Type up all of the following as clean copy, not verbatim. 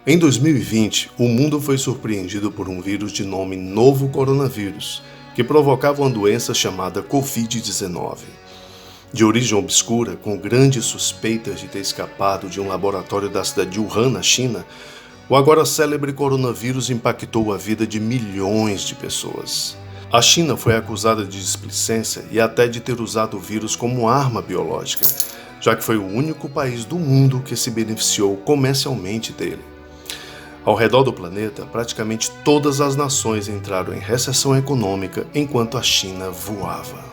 Em 2020, o mundo foi surpreendido por um vírus de nome novo coronavírus, que provocava uma doença chamada Covid-19. De origem obscura, com grandes suspeitas de ter escapado de um laboratório da cidade de Wuhan, na China, o agora célebre coronavírus impactou a vida de milhões de pessoas. A China foi acusada de displicência e até de ter usado o vírus como arma biológica, já que foi o único país do mundo que se beneficiou comercialmente dele. Ao redor do planeta, praticamente todas as nações entraram em recessão econômica enquanto a China voava.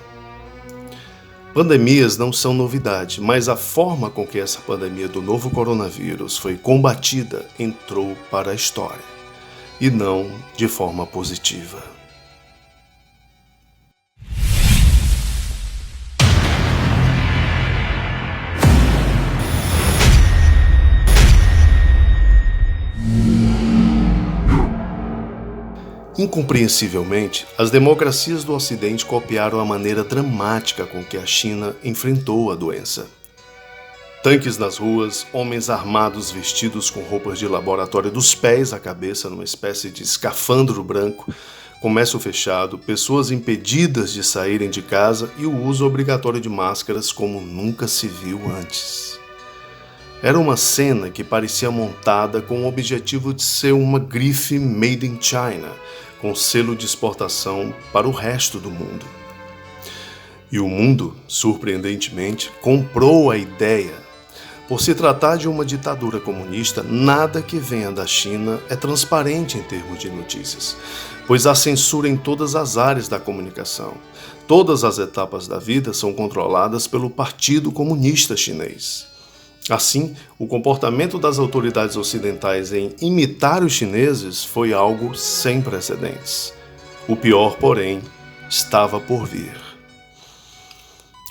Pandemias não são novidade, mas a forma com que essa pandemia do novo coronavírus foi combatida entrou para a história, e não de forma positiva. Incompreensivelmente, as democracias do Ocidente copiaram a maneira dramática com que a China enfrentou a doença. Tanques nas ruas, homens armados vestidos com roupas de laboratório dos pés à cabeça numa espécie de escafandro branco, comércio fechado, pessoas impedidas de saírem de casa e o uso obrigatório de máscaras como nunca se viu antes. Era uma cena que parecia montada com o objetivo de ser uma grife made in China, com selo de exportação para o resto do mundo. E o mundo, surpreendentemente, comprou a ideia. Por se tratar de uma ditadura comunista, nada que venha da China é transparente em termos de notícias, pois há censura em todas as áreas da comunicação. Todas as etapas da vida são controladas pelo Partido Comunista Chinês. Assim, o comportamento das autoridades ocidentais em imitar os chineses foi algo sem precedentes. O pior, porém, estava por vir.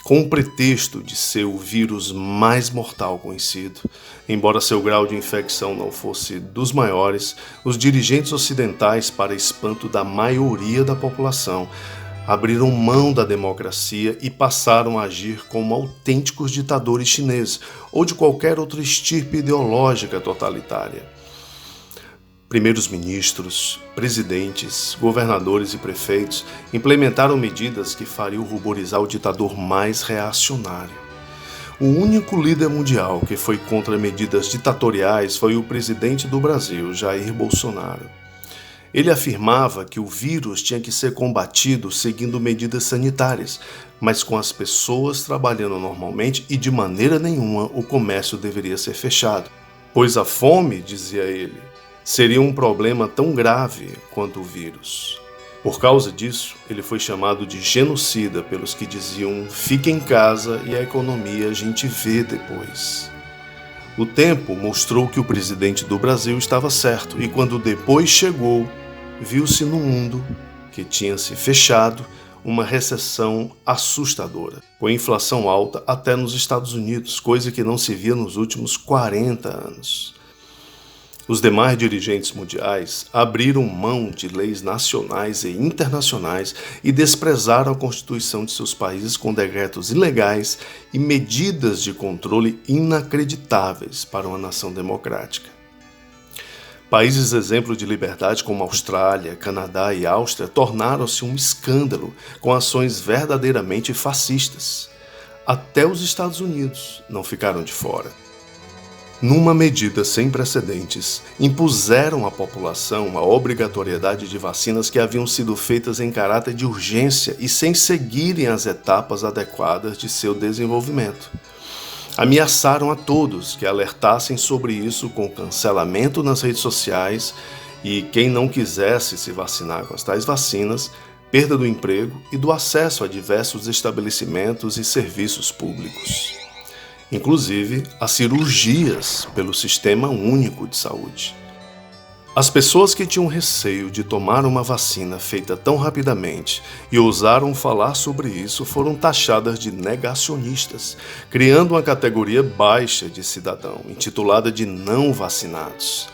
Com o pretexto de ser o vírus mais mortal conhecido, embora seu grau de infecção não fosse dos maiores, os dirigentes ocidentais, para espanto da maioria da população, abriram mão da democracia e passaram a agir como autênticos ditadores chineses ou de qualquer outra estirpe ideológica totalitária. Primeiros ministros, presidentes, governadores e prefeitos implementaram medidas que fariam ruborizar o ditador mais reacionário. O único líder mundial que foi contra medidas ditatoriais foi o presidente do Brasil, Jair Bolsonaro. Ele afirmava que o vírus tinha que ser combatido seguindo medidas sanitárias, mas com as pessoas trabalhando normalmente e de maneira nenhuma o comércio deveria ser fechado, pois a fome, dizia ele, seria um problema tão grave quanto o vírus. Por causa disso, ele foi chamado de genocida pelos que diziam fique em casa e a economia a gente vê depois. O tempo mostrou que o presidente do Brasil estava certo e quando depois chegou, viu-se no mundo que tinha se fechado uma recessão assustadora, com inflação alta até nos Estados Unidos, coisa que não se via nos últimos 40 anos. Os demais dirigentes mundiais abriram mão de leis nacionais e internacionais e desprezaram a Constituição de seus países com decretos ilegais e medidas de controle inacreditáveis para uma nação democrática. Países exemplo de liberdade como Austrália, Canadá e Áustria tornaram-se um escândalo com ações verdadeiramente fascistas. Até os Estados Unidos não ficaram de fora. Numa medida sem precedentes, impuseram à população a obrigatoriedade de vacinas que haviam sido feitas em caráter de urgência e sem seguirem as etapas adequadas de seu desenvolvimento. Ameaçaram a todos que alertassem sobre isso com cancelamento nas redes sociais e quem não quisesse se vacinar com as tais vacinas, perda do emprego e do acesso a diversos estabelecimentos e serviços públicos. Inclusive a cirurgias pelo Sistema Único de Saúde. As pessoas que tinham receio de tomar uma vacina feita tão rapidamente e ousaram falar sobre isso foram taxadas de negacionistas, criando uma categoria baixa de cidadão, intitulada de não vacinados.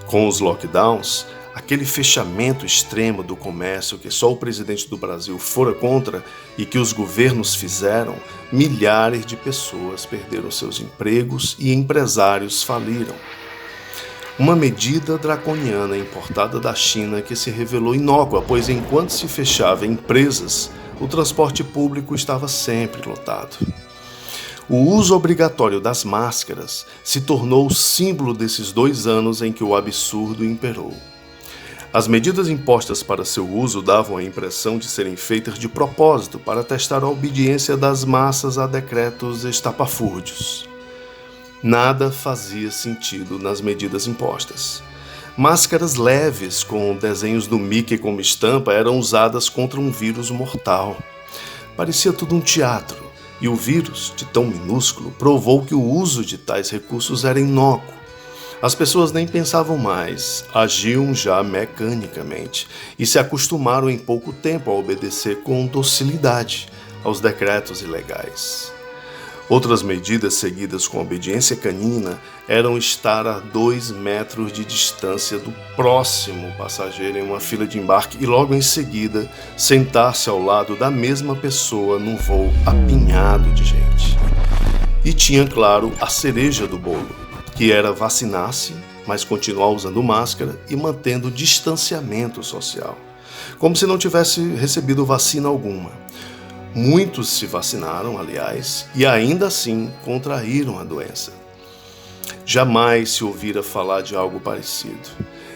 Com os lockdowns, aquele fechamento extremo do comércio que só o presidente do Brasil fora contra e que os governos fizeram, milhares de pessoas perderam seus empregos e empresários faliram. Uma medida draconiana importada da China que se revelou inócua, pois enquanto se fechava empresas, o transporte público estava sempre lotado. O uso obrigatório das máscaras se tornou o símbolo desses 2 anos em que o absurdo imperou. As medidas impostas para seu uso davam a impressão de serem feitas de propósito para testar a obediência das massas a decretos estapafúrdios. Nada fazia sentido nas medidas impostas. Máscaras leves com desenhos do Mickey como estampa eram usadas contra um vírus mortal. Parecia tudo um teatro, e o vírus, de tão minúsculo, provou que o uso de tais recursos era inócuo. As pessoas nem pensavam mais, agiam já mecanicamente e se acostumaram em pouco tempo a obedecer com docilidade aos decretos ilegais. Outras medidas seguidas com obediência canina eram estar a 2 metros de distância do próximo passageiro em uma fila de embarque e logo em seguida sentar-se ao lado da mesma pessoa num voo apinhado de gente. E tinha, claro, a cereja do bolo, que era vacinar-se, mas continuar usando máscara e mantendo distanciamento social, como se não tivesse recebido vacina alguma. Muitos se vacinaram, aliás, e ainda assim contraíram a doença. Jamais se ouvira falar de algo parecido.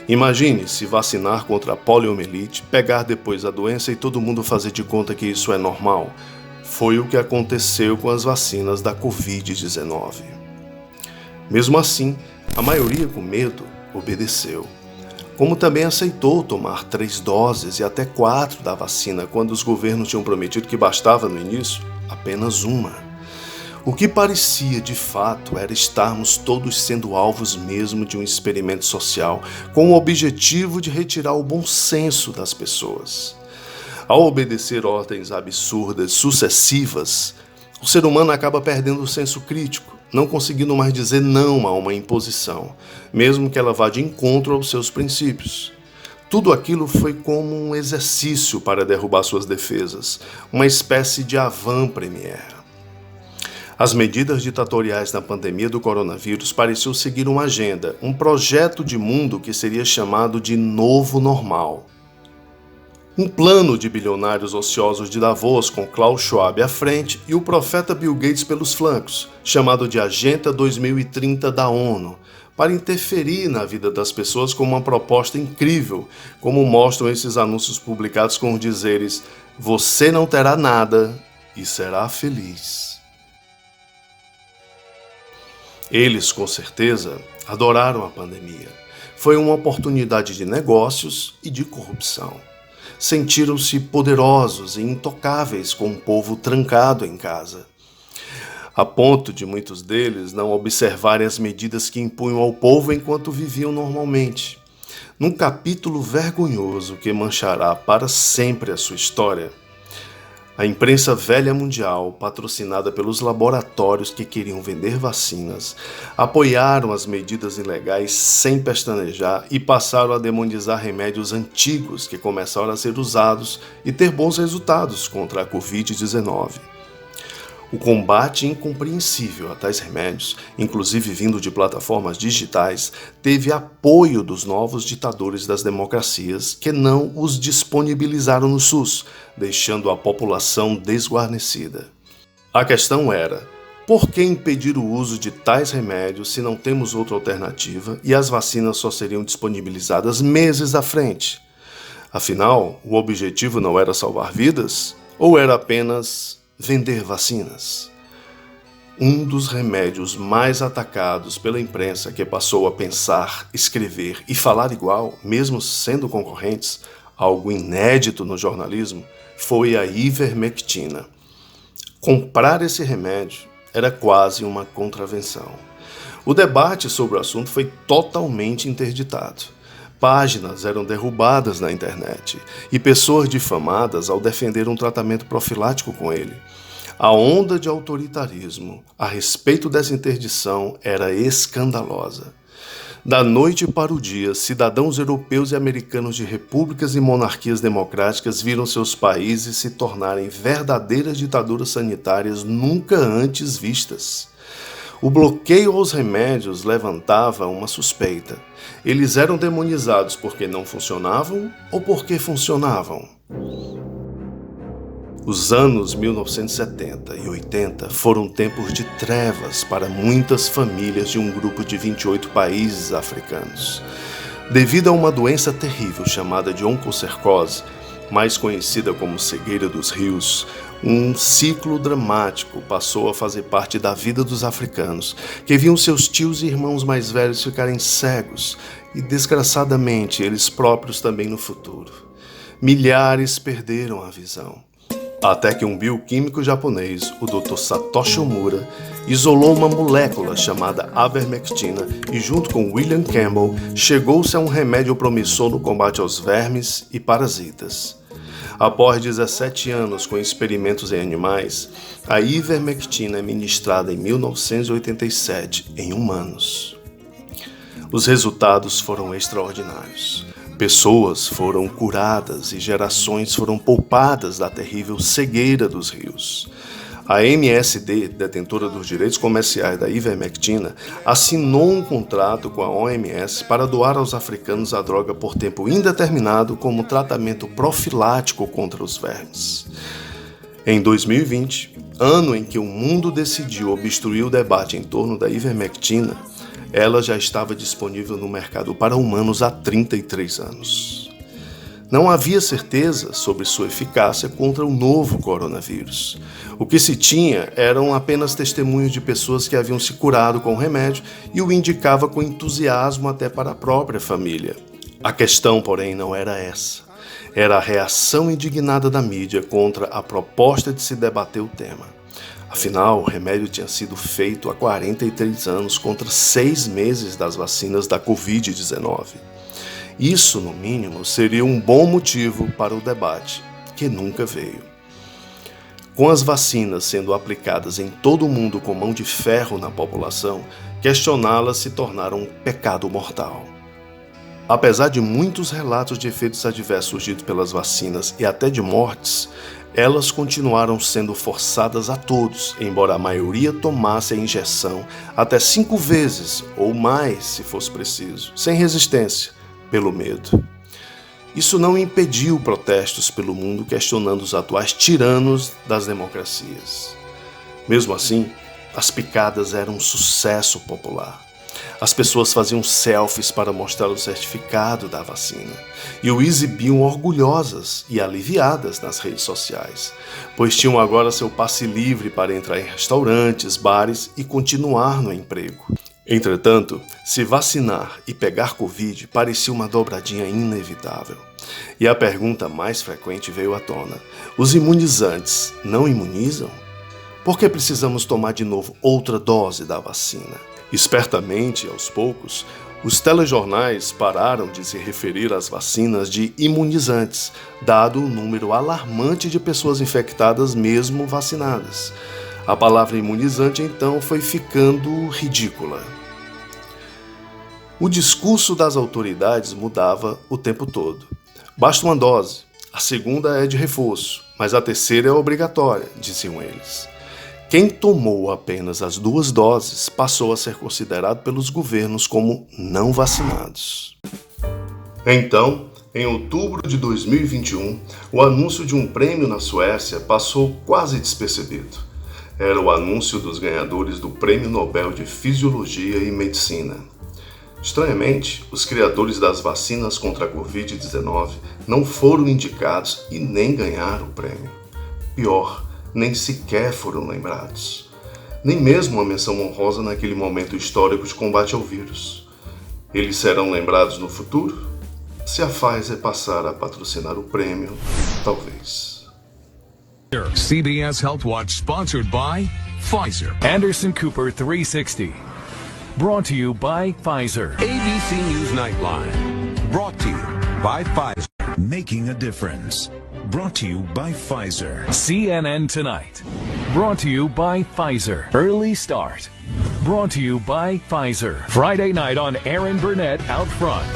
Imagine se vacinar contra a poliomielite, pegar depois a doença e todo mundo fazer de conta que isso é normal. Foi o que aconteceu com as vacinas da Covid-19. Mesmo assim, a maioria com medo obedeceu. Como também aceitou tomar 3 doses e até 4 da vacina, quando os governos tinham prometido que bastava no início apenas uma. O que parecia de fato era estarmos todos sendo alvos mesmo de um experimento social, com o objetivo de retirar o bom senso das pessoas. Ao obedecer ordens absurdas sucessivas, o ser humano acaba perdendo o senso crítico, não conseguindo mais dizer não a uma imposição, mesmo que ela vá de encontro aos seus princípios. Tudo aquilo foi como um exercício para derrubar suas defesas, uma espécie de avant-première. As medidas ditatoriais na pandemia do coronavírus pareciam seguir uma agenda, um projeto de mundo que seria chamado de novo normal. Um plano de bilionários ociosos de Davos com Klaus Schwab à frente e o profeta Bill Gates pelos flancos, chamado de Agenda 2030 da ONU, para interferir na vida das pessoas com uma proposta incrível, como mostram esses anúncios publicados com os dizeres: "Você não terá nada e será feliz". Eles, com certeza, adoraram a pandemia. Foi uma oportunidade de negócios e de corrupção. Sentiram-se poderosos e intocáveis com o povo trancado em casa, a ponto de muitos deles não observarem as medidas que impunham ao povo enquanto viviam normalmente. Num capítulo vergonhoso que manchará para sempre a sua história, a imprensa velha mundial, patrocinada pelos laboratórios que queriam vender vacinas, apoiaram as medidas ilegais sem pestanejar e passaram a demonizar remédios antigos que começaram a ser usados e ter bons resultados contra a Covid-19. O combate incompreensível a tais remédios, inclusive vindo de plataformas digitais, teve apoio dos novos ditadores das democracias que não os disponibilizaram no SUS, deixando a população desguarnecida. A questão era: por que impedir o uso de tais remédios se não temos outra alternativa e as vacinas só seriam disponibilizadas meses à frente? Afinal, o objetivo não era salvar vidas? Ou era apenas vender vacinas? Um dos remédios mais atacados pela imprensa, que passou a pensar, escrever e falar igual, mesmo sendo concorrentes, algo inédito no jornalismo, foi a ivermectina. Comprar esse remédio era quase uma contravenção. O debate sobre o assunto foi totalmente interditado. Páginas eram derrubadas na internet e pessoas difamadas ao defender um tratamento profilático com ele. A onda de autoritarismo a respeito dessa interdição era escandalosa. Da noite para o dia, cidadãos europeus e americanos de repúblicas e monarquias democráticas viram seus países se tornarem verdadeiras ditaduras sanitárias nunca antes vistas. O bloqueio aos remédios levantava uma suspeita. Eles eram demonizados porque não funcionavam ou porque funcionavam? Os anos 1970 e 80 foram tempos de trevas para muitas famílias de um grupo de 28 países africanos. Devido a uma doença terrível chamada de oncocercose, mais conhecida como cegueira dos rios, um ciclo dramático passou a fazer parte da vida dos africanos, que viam seus tios e irmãos mais velhos ficarem cegos e, desgraçadamente, eles próprios também no futuro. Milhares perderam a visão. Até que um bioquímico japonês, o Dr. Satoshi Omura, isolou uma molécula chamada avermectina e, junto com William Campbell, chegou-se a um remédio promissor no combate aos vermes e parasitas. Após 17 anos com experimentos em animais, a ivermectina é ministrada em 1987 em humanos. Os resultados foram extraordinários. Pessoas foram curadas e gerações foram poupadas da terrível cegueira dos rios. A MSD, detentora dos direitos comerciais da ivermectina, assinou um contrato com a OMS para doar aos africanos a droga por tempo indeterminado como tratamento profilático contra os vermes. Em 2020, ano em que o mundo decidiu obstruir o debate em torno da ivermectina, ela já estava disponível no mercado para humanos há 33 anos. Não havia certeza sobre sua eficácia contra o novo coronavírus. O que se tinha eram apenas testemunhos de pessoas que haviam se curado com o remédio e o indicava com entusiasmo até para a própria família. A questão, porém, não era essa. Era a reação indignada da mídia contra a proposta de se debater o tema. Afinal, o remédio tinha sido feito há 43 anos contra 6 meses das vacinas da Covid-19. Isso, no mínimo, seria um bom motivo para o debate, que nunca veio. Com as vacinas sendo aplicadas em todo o mundo com mão de ferro na população, questioná-las se tornaram um pecado mortal. Apesar de muitos relatos de efeitos adversos surgidos pelas vacinas e até de mortes, elas continuaram sendo forçadas a todos, embora a maioria tomasse a injeção até 5 vezes ou mais, se fosse preciso, sem resistência, pelo medo. Isso não impediu protestos pelo mundo questionando os atuais tiranos das democracias. Mesmo assim, as picadas eram um sucesso popular. As pessoas faziam selfies para mostrar o certificado da vacina e o exibiam orgulhosas e aliviadas nas redes sociais, pois tinham agora seu passe livre para entrar em restaurantes, bares e continuar no emprego. Entretanto, se vacinar e pegar Covid parecia uma dobradinha inevitável. E a pergunta mais frequente veio à tona: os imunizantes não imunizam? Por que precisamos tomar de novo outra dose da vacina? Espertamente, aos poucos, os telejornais pararam de se referir às vacinas de imunizantes, dado o número alarmante de pessoas infectadas mesmo vacinadas. A palavra imunizante, então, foi ficando ridícula. O discurso das autoridades mudava o tempo todo. Basta uma dose, a segunda é de reforço, mas a terceira é obrigatória, diziam eles. Quem tomou apenas as 2 doses passou a ser considerado pelos governos como não vacinados. Então, em outubro de 2021, o anúncio de um prêmio na Suécia passou quase despercebido. Era o anúncio dos ganhadores do Prêmio Nobel de Fisiologia e Medicina. Estranhamente, os criadores das vacinas contra a Covid-19 não foram indicados e nem ganharam o prêmio. Pior, nem sequer foram lembrados. Nem mesmo uma menção honrosa naquele momento histórico de combate ao vírus. Eles serão lembrados no futuro? Se a Pfizer passar a patrocinar o prêmio, talvez. CBS Health Watch sponsored by Pfizer. Anderson Cooper 360. Brought to you by Pfizer. ABC News Nightline. Brought to you by Pfizer. Making a difference. Brought to you by Pfizer. CNN Tonight. Brought to you by Pfizer. Early Start. Brought to you by Pfizer. Friday night on Aaron Burnett Out Front.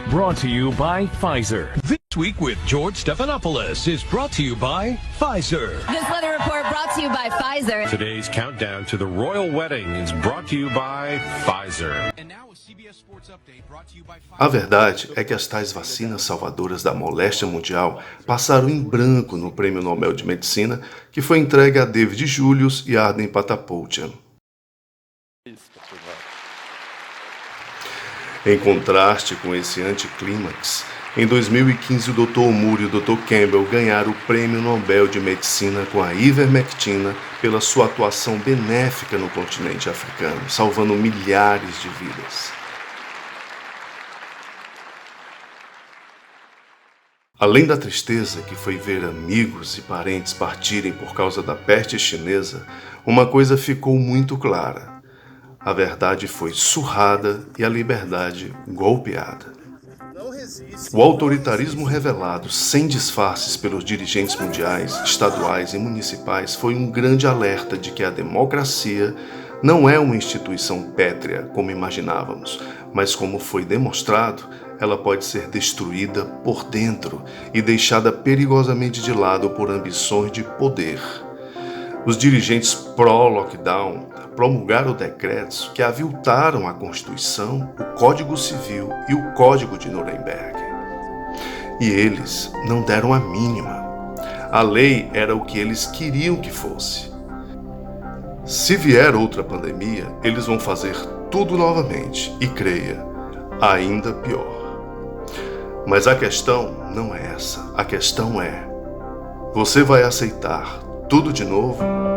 Brought to you by Pfizer. This Week with George Stephanopoulos is brought to you by Pfizer. This weather report brought to you by Pfizer. Today's countdown to the royal wedding is brought to you by Pfizer. And now a CBS Sports Update brought to you by Pfizer. A verdade é que as tais vacinas salvadoras da moléstia mundial passaram em branco no Prêmio Nobel de Medicina, que foi entregue a David Julius e Arden Patapoutian. Em contraste com esse anticlímax, em 2015 o Dr. Moore e o Dr. Campbell ganharam o Prêmio Nobel de Medicina com a ivermectina pela sua atuação benéfica no continente africano, salvando milhares de vidas. Além da tristeza que foi ver amigos e parentes partirem por causa da peste chinesa, uma coisa ficou muito clara. A verdade foi surrada e a liberdade golpeada. O autoritarismo revelado sem disfarces pelos dirigentes mundiais, estaduais e municipais foi um grande alerta de que a democracia não é uma instituição pétrea como imaginávamos, mas como foi demonstrado, ela pode ser destruída por dentro e deixada perigosamente de lado por ambições de poder. Os dirigentes pró-lockdown promulgaram decretos que aviltaram a Constituição, o Código Civil e o Código de Nuremberg. E eles não deram a mínima. A lei era o que eles queriam que fosse. Se vier outra pandemia, eles vão fazer tudo novamente e, creia, ainda pior. Mas a questão não é essa. A questão é: você vai aceitar tudo de novo?